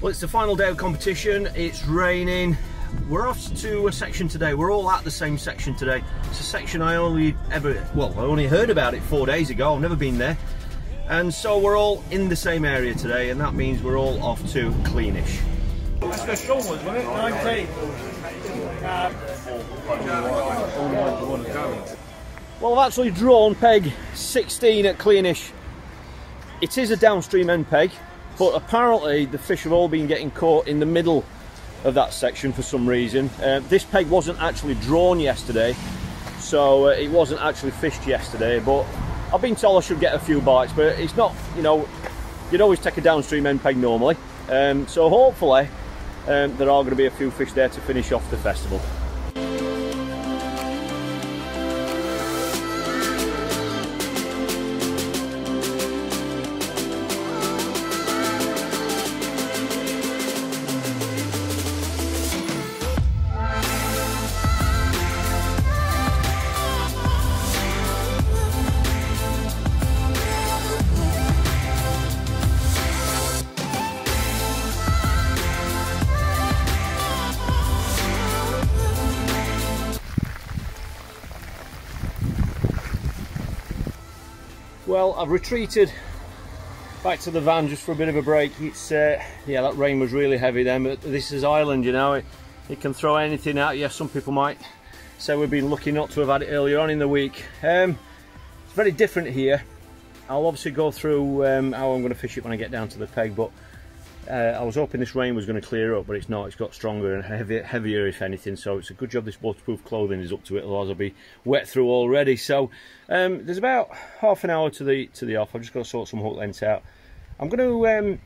Well, it's the final day of competition. It's raining. We're off to a section today. We're all at the same section today. It's a section I only heard about it 4 days ago. I've never been there. And so we're all in the same area today, and that means we're all off to Cleanish. That's the strong ones, wasn't it? 19. Well, I've actually drawn peg 16 at Cleanish. It is a downstream end peg, but apparently the fish have all been getting caught in the middle of that section for some reason. This peg wasn't actually drawn yesterday, so it wasn't actually fished yesterday, but I've been told I should get a few bites, but it's not, you know, you'd always take a downstream end peg normally. So hopefully there are going to be a few fish there to finish off the festival. Well, I've retreated back to the van just for a bit of a break. It's yeah, that rain was really heavy then, but this is Ireland, you know, it can throw anything at you. Some people might say we've been lucky not to have had it earlier on in the week. It's very different here. I'll obviously go through how I'm going to fish it when I get down to the peg, but I was hoping this rain was going to clear up, but it's not. It's got stronger and heavier if anything, so it's a good job this waterproof clothing is up to it, otherwise I'll be wet through already. So there's about half an hour to the off. I've just got to sort some hook lengths out. I'm going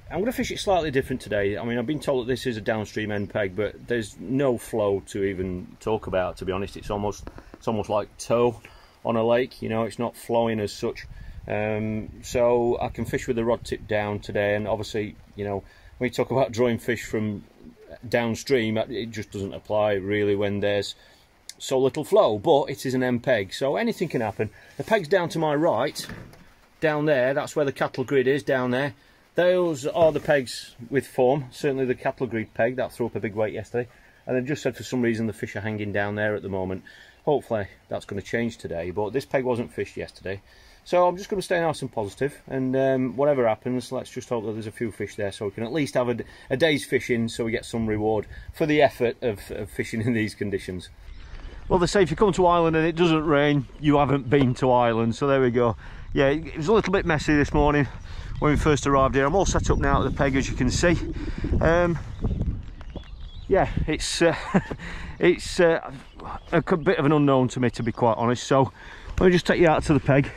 to fish it slightly different today. I mean, I've been told that this is a downstream end peg, but there's no flow to even talk about, to be honest. It's almost like tow on a lake, you know, it's not flowing as such. So I can fish with the rod tip down today, and obviously, you know, when you talk about drawing fish from downstream, it just doesn't apply really when there's so little flow, but it is an end peg, so anything can happen. The peg's down to my right, down there, that's where the cattle grid is, down there. Those are the pegs with form, certainly the cattle grid peg, that threw up a big weight yesterday, and they've just said for some reason the fish are hanging down there at the moment. Hopefully that's going to change today, but this peg wasn't fished yesterday. So I'm just going to stay nice and positive, and whatever happens, let's just hope that there's a few fish there so we can at least have a day's fishing, so we get some reward for the effort of fishing in these conditions. Well, they say if you come to Ireland and it doesn't rain, you haven't been to Ireland, so there we go. Yeah, it was a little bit messy this morning when we first arrived here. I'm all set up now at the peg, as you can see. Yeah, it's a bit of an unknown to me, to be quite honest, so let me just take you out to the peg.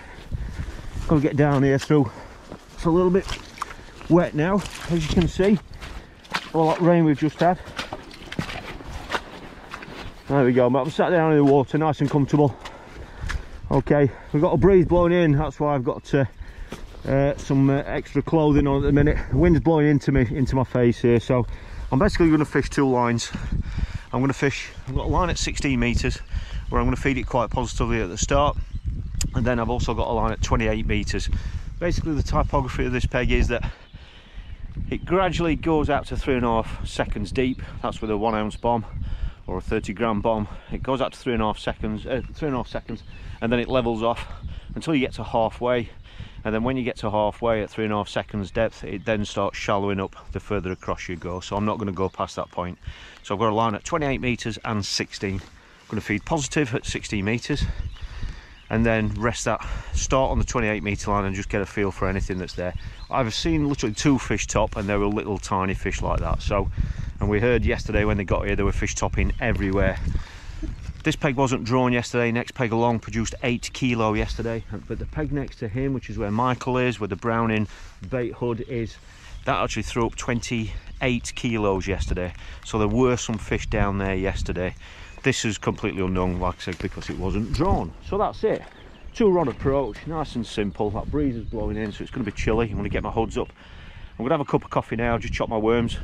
Gonna get down here through. It's a little bit wet now, as you can see, all that rain we've just had. There we go, I'm sat down in the water, nice and comfortable. Okay, we've got a breeze blowing in, that's why I've got some extra clothing on at the minute. The wind's blowing into my face here, so I'm basically going to fish two lines. I've got a line at 16 metres where I'm going to feed it quite positively at the start, and then I've also got a line at 28 metres. Basically the typography of this peg is that it gradually goes out to 3.5 seconds deep. That's with a 1 ounce bomb or a 30-gram bomb. It goes out to 3.5 seconds, and then it levels off until you get to halfway, and then when you get to halfway at 3.5 seconds depth, it then starts shallowing up the further across you go. So I'm not going to go past that point. So I've got a line at 28 metres and 16. I'm going to feed positive at 16 metres, and then rest that, start on the 28 metre line and just get a feel for anything that's there. I've seen literally 2 fish top, and there were little tiny fish like that. So, and we heard yesterday when they got here there were fish topping everywhere. This peg wasn't drawn yesterday. Next peg along produced 8 kilo yesterday, but the peg next to him, which is where Michael is, where the browning bait hood is, that actually threw up 28 kilos yesterday. So there were some fish down there yesterday. This is completely unknown, like I said, because it wasn't drawn. So that's it. 2-rod approach, nice and simple. That breeze is blowing in, so it's going to be chilly. I'm going to get my hoods up. I'm going to have a cup of coffee now, just chop my worms.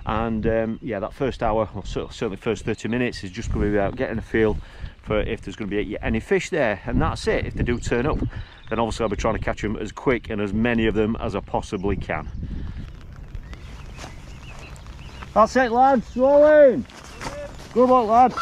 And yeah, that first hour, or certainly first 30 minutes, is just going to be about getting a feel for if there's going to be any fish there. And that's it. If they do turn up, then obviously I'll be trying to catch them as quick and as many of them as I possibly can. That's it, lads. Roll in. Good luck, lads.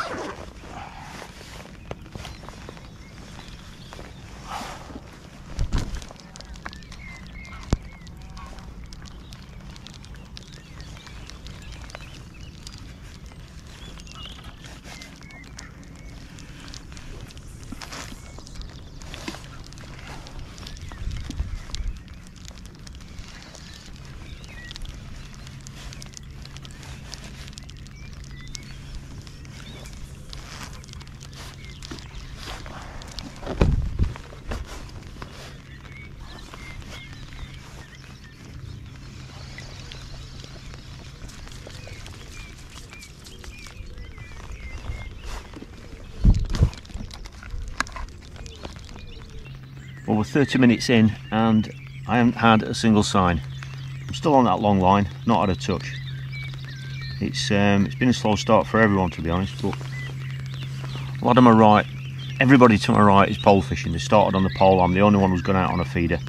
Well, we're 30 minutes in and I haven't had a single sign. I'm still on that long line, not had a touch. It's been a slow start for everyone, to be honest, but a lot of my right, everybody to my right is pole fishing. They started on the pole. I'm the only one who's gone out on a feeder.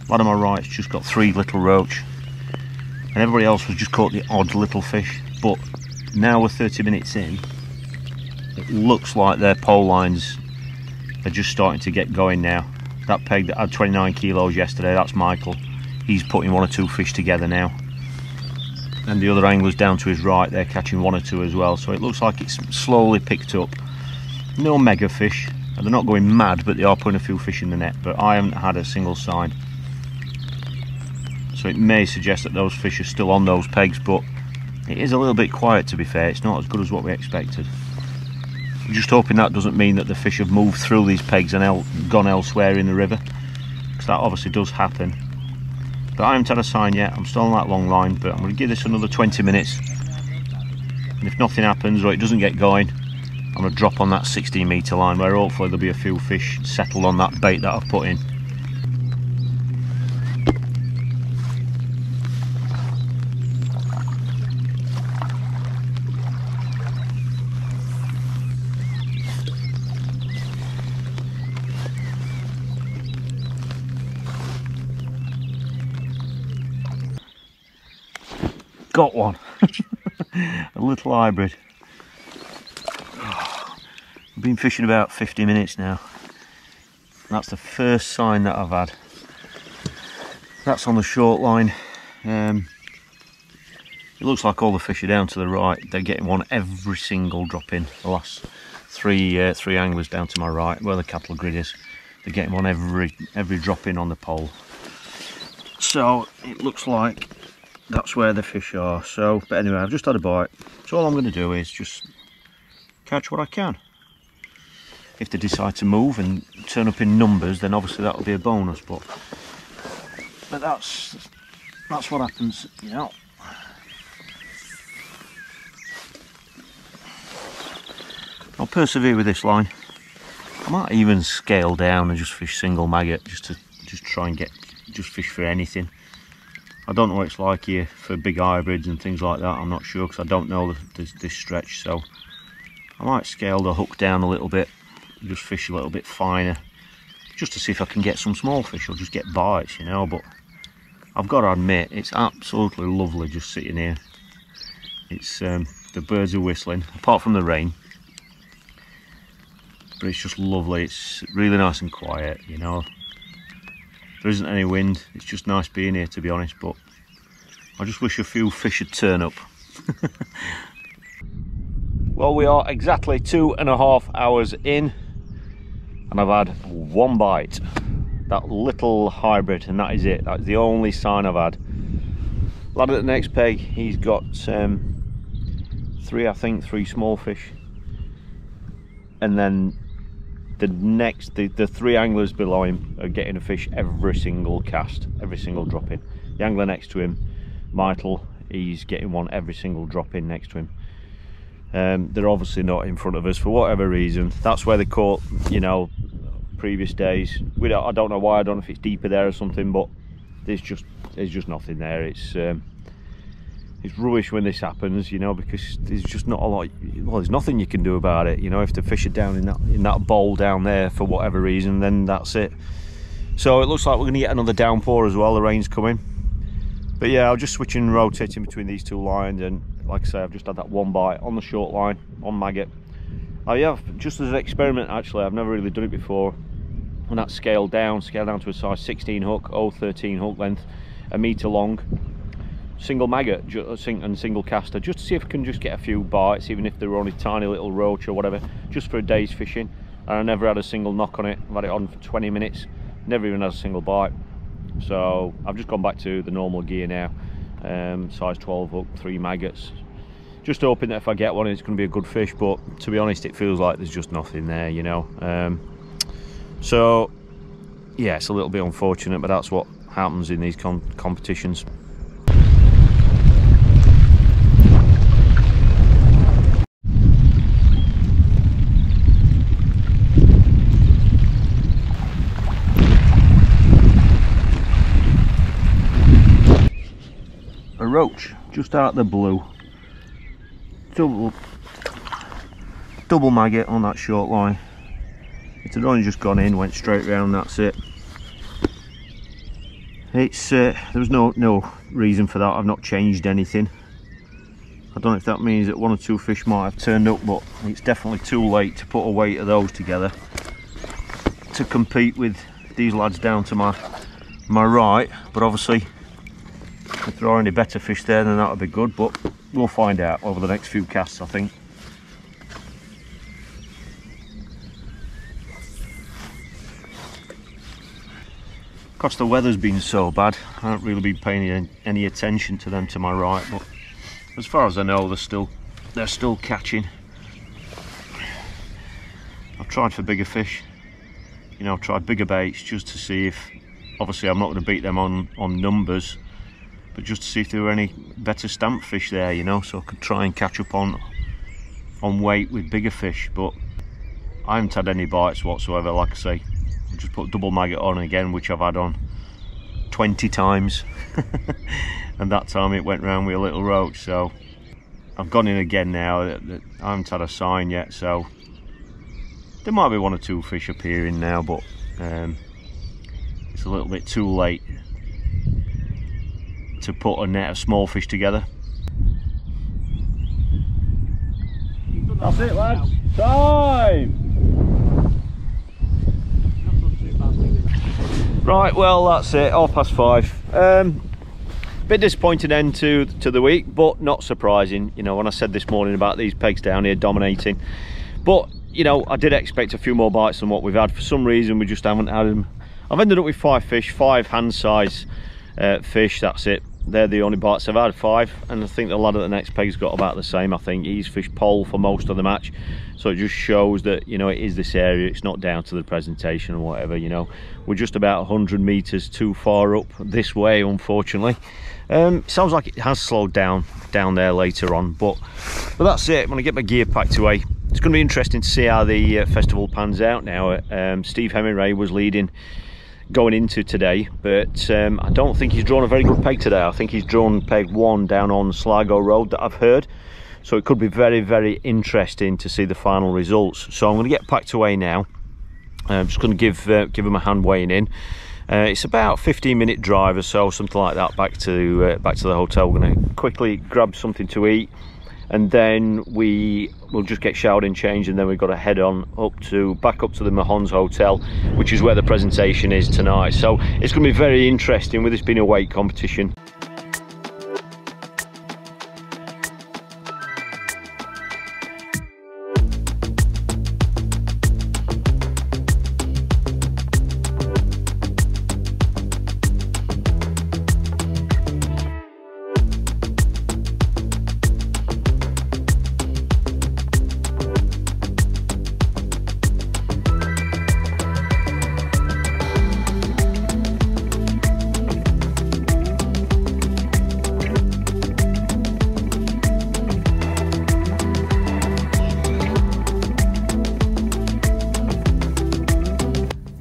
A lot of my right's just got 3 little roach, and everybody else has just caught the odd little fish. But now we're 30 minutes in, it looks like their pole lines are just starting to get going now. That peg that had 29 kilos yesterday, that's Michael. He's putting 1 or 2 fish together now. And the other anglers down to his right, they're catching 1 or 2 as well. So it looks like it's slowly picked up. No mega fish. They're not going mad, but they are putting a few fish in the net. But I haven't had a single sign. So it may suggest that those fish are still on those pegs, but it is a little bit quiet, to be fair. It's not as good as what we expected. I'm just hoping that doesn't mean that the fish have moved through these pegs and gone elsewhere in the river, because that obviously does happen. But I haven't had a sign yet. I'm still on that long line, but I'm going to give this another 20 minutes. And if nothing happens or it doesn't get going, I'm going to drop on that 16 metre line, where hopefully there'll be a few fish settled on that bait that I've put in. Got one. A little hybrid. I've been fishing about 50 minutes now. That's the first sign that I've had. That's on the short line. It looks like all the fish are down to the right. They're getting one every single drop in. The last three anglers down to my right, where the cattle grid is, they're getting one every drop in on the pole. So it looks like that's where the fish are. So, but anyway, I've just had a bite. So all I'm going to do is just catch what I can. If they decide to move and turn up in numbers, then obviously that'll be a bonus. But that's what happens, you know. I'll persevere with this line. I might even scale down and just fish single maggot, just to try and just fish for anything. I don't know what it's like here for big hybrids and things like that. I'm not sure, because I don't know this stretch. So I might scale the hook down a little bit, just fish a little bit finer, just to see if I can get some small fish or just get bites, you know. But I've got to admit, it's absolutely lovely just sitting here. It's the birds are whistling, apart from the rain, but it's just lovely. It's really nice and quiet, you know. There isn't any wind. It's just nice being here, to be honest. But I just wish a few fish would turn up. Well, we are exactly 2.5 hours in, and I've had 1 bite. That little hybrid, and that is it. That's the only sign I've had. Lad at the next peg, he's got 3 small fish, and then the 3 anglers below him are getting a fish every single cast, every single drop in. The angler next to him, Michael, he's getting one every single drop in next to him. They're obviously not in front of us for whatever reason. That's where they caught, you know, previous days. I don't know why. I don't know if it's deeper there or something, but there's just nothing there. It's rubbish when this happens, you know, because there's just not a lot. Well, there's nothing you can do about it, you know. If the fish are down in that bowl down there for whatever reason, then that's it. So it looks like we're going to get another downpour as well. The rain's coming. But yeah, I was just switching and rotating between these two lines, and like I say, I've just had that one bite on the short line on maggot. I have, just as an experiment actually, I've never really done it before, and that's scaled down to a size 16 hook, 0.13 hook length, 1 metre long, single maggot and single caster, just to see if I can just get a few bites, even if they were only tiny little roach or whatever, just for a day's fishing. And I never had a single knock on it. I've had it on for 20 minutes, never even had a single bite. So I've just gone back to the normal gear now, size 12 hook, 3 maggots. Just hoping that if I get one, it's going to be a good fish, but to be honest, it feels like there's just nothing there, you know. So yeah, it's a little bit unfortunate, but that's what happens in these competitions. A roach just out of the blue, double maggot on that short line. It had only just gone in, went straight round, that's it. It's there was no reason for that. I've not changed anything. I don't know if that means that 1 or 2 fish might have turned up, but it's definitely too late to put a weight of those together to compete with these lads down to my right. But obviously, if there are any better fish there, then that would be good, but we'll find out over the next few casts, I think. Because the weather's been so bad, I haven't really been paying any attention to them to my right, but as far as I know, they're still catching. I've tried for bigger fish, you know, I've tried bigger baits just to see if, obviously I'm not going to beat them on numbers, but just to see if there were any better stamp fish there, you know, so I could try and catch up on weight with bigger fish. But I haven't had any bites whatsoever. Like I say, I just put double maggot on again, which I've had on 20 times and that time it went round with a little roach. So I've gone in again now. I haven't had a sign yet, so there might be 1 or 2 fish appearing now, but it's a little bit too late to put a net of small fish together. That's it, lads. Time! Right, well, that's it, 5:30. Bit disappointing end to the week, but not surprising. You know, when I said this morning about these pegs down here dominating, but you know, I did expect a few more bites than what we've had. For some reason, we just haven't had them. I've ended up with 5 fish, 5 hand size fish, that's it. They're the only bites I've had, 5, and I think the lad at the next peg's got about the same. I think he's fished pole for most of the match, so it just shows that, you know, it is this area. It's not down to the presentation or whatever, you know. We're just about 100 meters too far up this way, unfortunately. Sounds like it has slowed down there later on, but that's it. When I get my gear packed away, it's going to be interesting to see how the festival pans out now. Steve Hemingway was leading going into today, but I don't think he's drawn a very good peg today. I think he's drawn peg 1 down on Sligo Road that I've heard, so it could be very, very interesting to see the final results. So I'm going to get packed away now. I'm just going to give him a hand weighing in. It's about a 15-minute drive or so, something like that, back to the hotel. We're going to quickly grab something to eat, and then we'll just get showered and changed, and then we've got to head on back up to the Mahons Hotel, which is where the presentation is tonight. So it's going to be very interesting with this being a weight competition.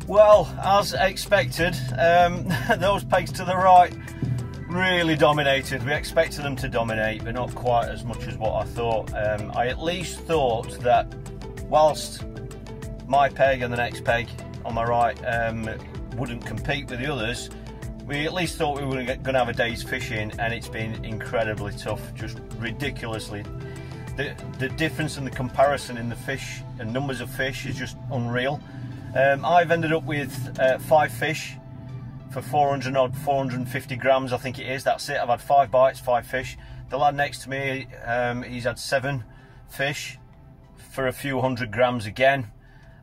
Well, as expected, those pegs to the right really dominated. We expected them to dominate, but not quite as much as what I thought. I at least thought that whilst my peg and the next peg on my right wouldn't compete with the others, we at least thought we were going to have a day's fishing, and it's been incredibly tough, just ridiculously. The difference and the comparison in the fish and numbers of fish is just unreal. I've ended up with 5 fish for 450 grams, I think it is. That's it. I've had 5 bites, 5 fish. The lad next to me, he's had 7 fish for a few hundred grams again,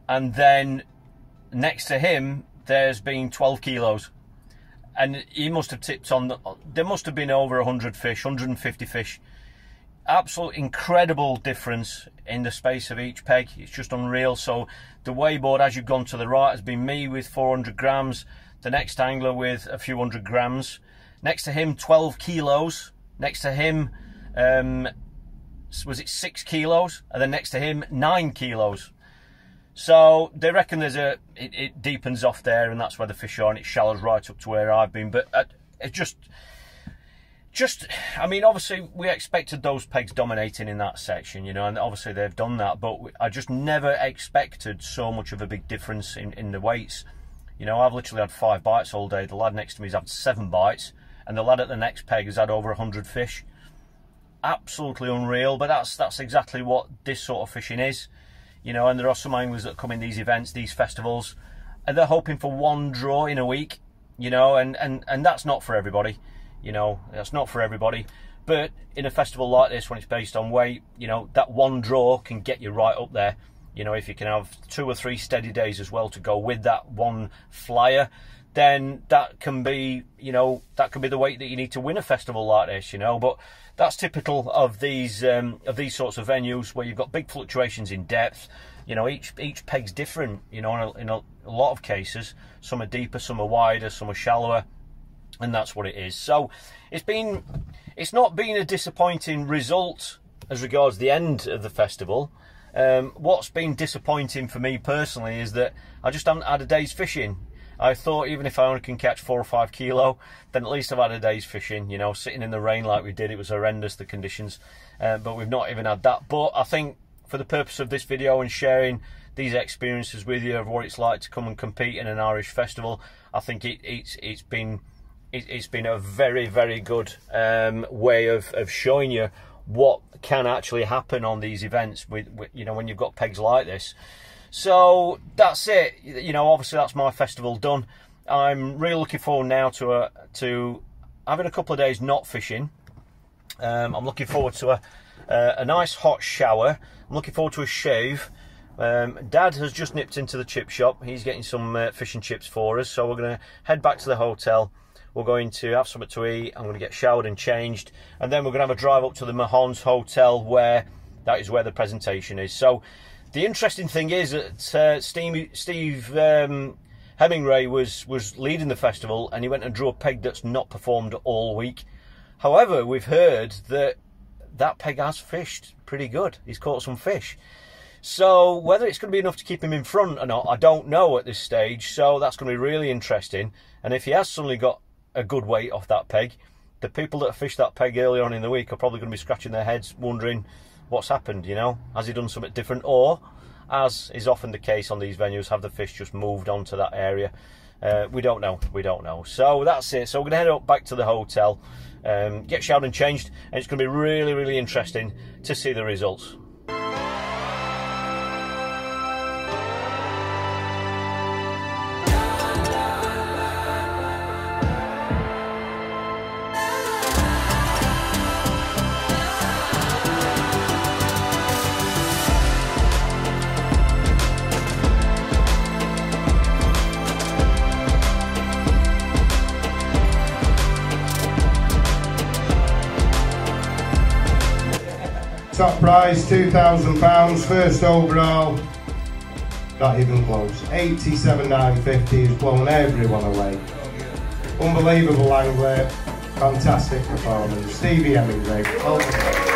and then next to him there's been 12 kilos, and he must have tipped on there must have been over 100 fish, 150 fish. Absolute incredible difference in the space of each peg. It's just unreal. So the weigh board, as you've gone to the right, has been me with 400 grams, the next angler with a few hundred grams, next to him 12 kilos, next to him was it 6 kilos, and then next to him 9 kilos. So they reckon there's it deepens off there, and that's where the fish are, and it shallows right up to where I've been. But it just I mean, obviously we expected those pegs dominating in that section, you know, and obviously they've done that, but I just never expected so much of a big difference in the weights. You know, I've literally had 5 bites all day. The lad next to me has had 7 bites, and the lad at the next peg has had over 100 fish. Absolutely unreal. But that's exactly what this sort of fishing is, you know. And there are some anglers that come in these events, these festivals, and they're hoping for one draw in a week, you know, and that's not for everybody. You know, that's not for everybody. But in a festival like this, when it's based on weight, you know, that one draw can get you right up there. You know, if you can have 2 or 3 steady days as well to go with that one flyer, then that can be, you know, that can be the weight that you need to win a festival like this, you know. But that's typical of these sorts of venues where you've got big fluctuations in depth. You know, each peg's different, you know, in a lot of cases. Some are deeper, some are wider, some are shallower. And that's what it is. So it's not been a disappointing result as regards the end of the festival. What's been disappointing for me personally is that I just haven't had a day's fishing. I thought even if I only can catch 4 or 5 kilo, then at least I've had a day's fishing. You know, sitting in the rain like we did, it was horrendous, the conditions, but we've not even had that. But I think for the purpose of this video and sharing these experiences with you of what it's like to come and compete in an Irish festival, I think it's been a very, very good way of showing you what can actually happen on these events with you know, when you've got pegs like this. So that's it. You know, obviously that's my festival done. I'm really looking forward now to having a couple of days not fishing. I'm looking forward to a nice hot shower. I'm looking forward to a shave. Dad has just nipped into the chip shop. He's getting some fish and chips for us, so we're going to head back to the hotel. We're going to have something to eat. I'm going to get showered and changed, and then we're going to have a drive up to the Mahons Hotel, where that is where the presentation is. So the interesting thing is that Steve Hemingway was leading the festival, and he went and drew a peg that's not performed all week. However, we've heard that that peg has fished pretty good. He's caught some fish. So whether it's going to be enough to keep him in front or not, I don't know at this stage. So that's going to be really interesting. And if he has suddenly got a good weight off that peg, the people that fished that peg earlier on in the week are probably going to be scratching their heads wondering what's happened, you know. Has he done something different, or, as is often the case on these venues, have the fish just moved on to that area? We don't know. So that's it. So we're going to head up back to the hotel, get showered and changed, and it's going to be really, really interesting to see the results. Top prize, £2,000, first overall, not even close. 87,950 has blown everyone away. Unbelievable angler, fantastic performance. Stevie Hemingway, well done.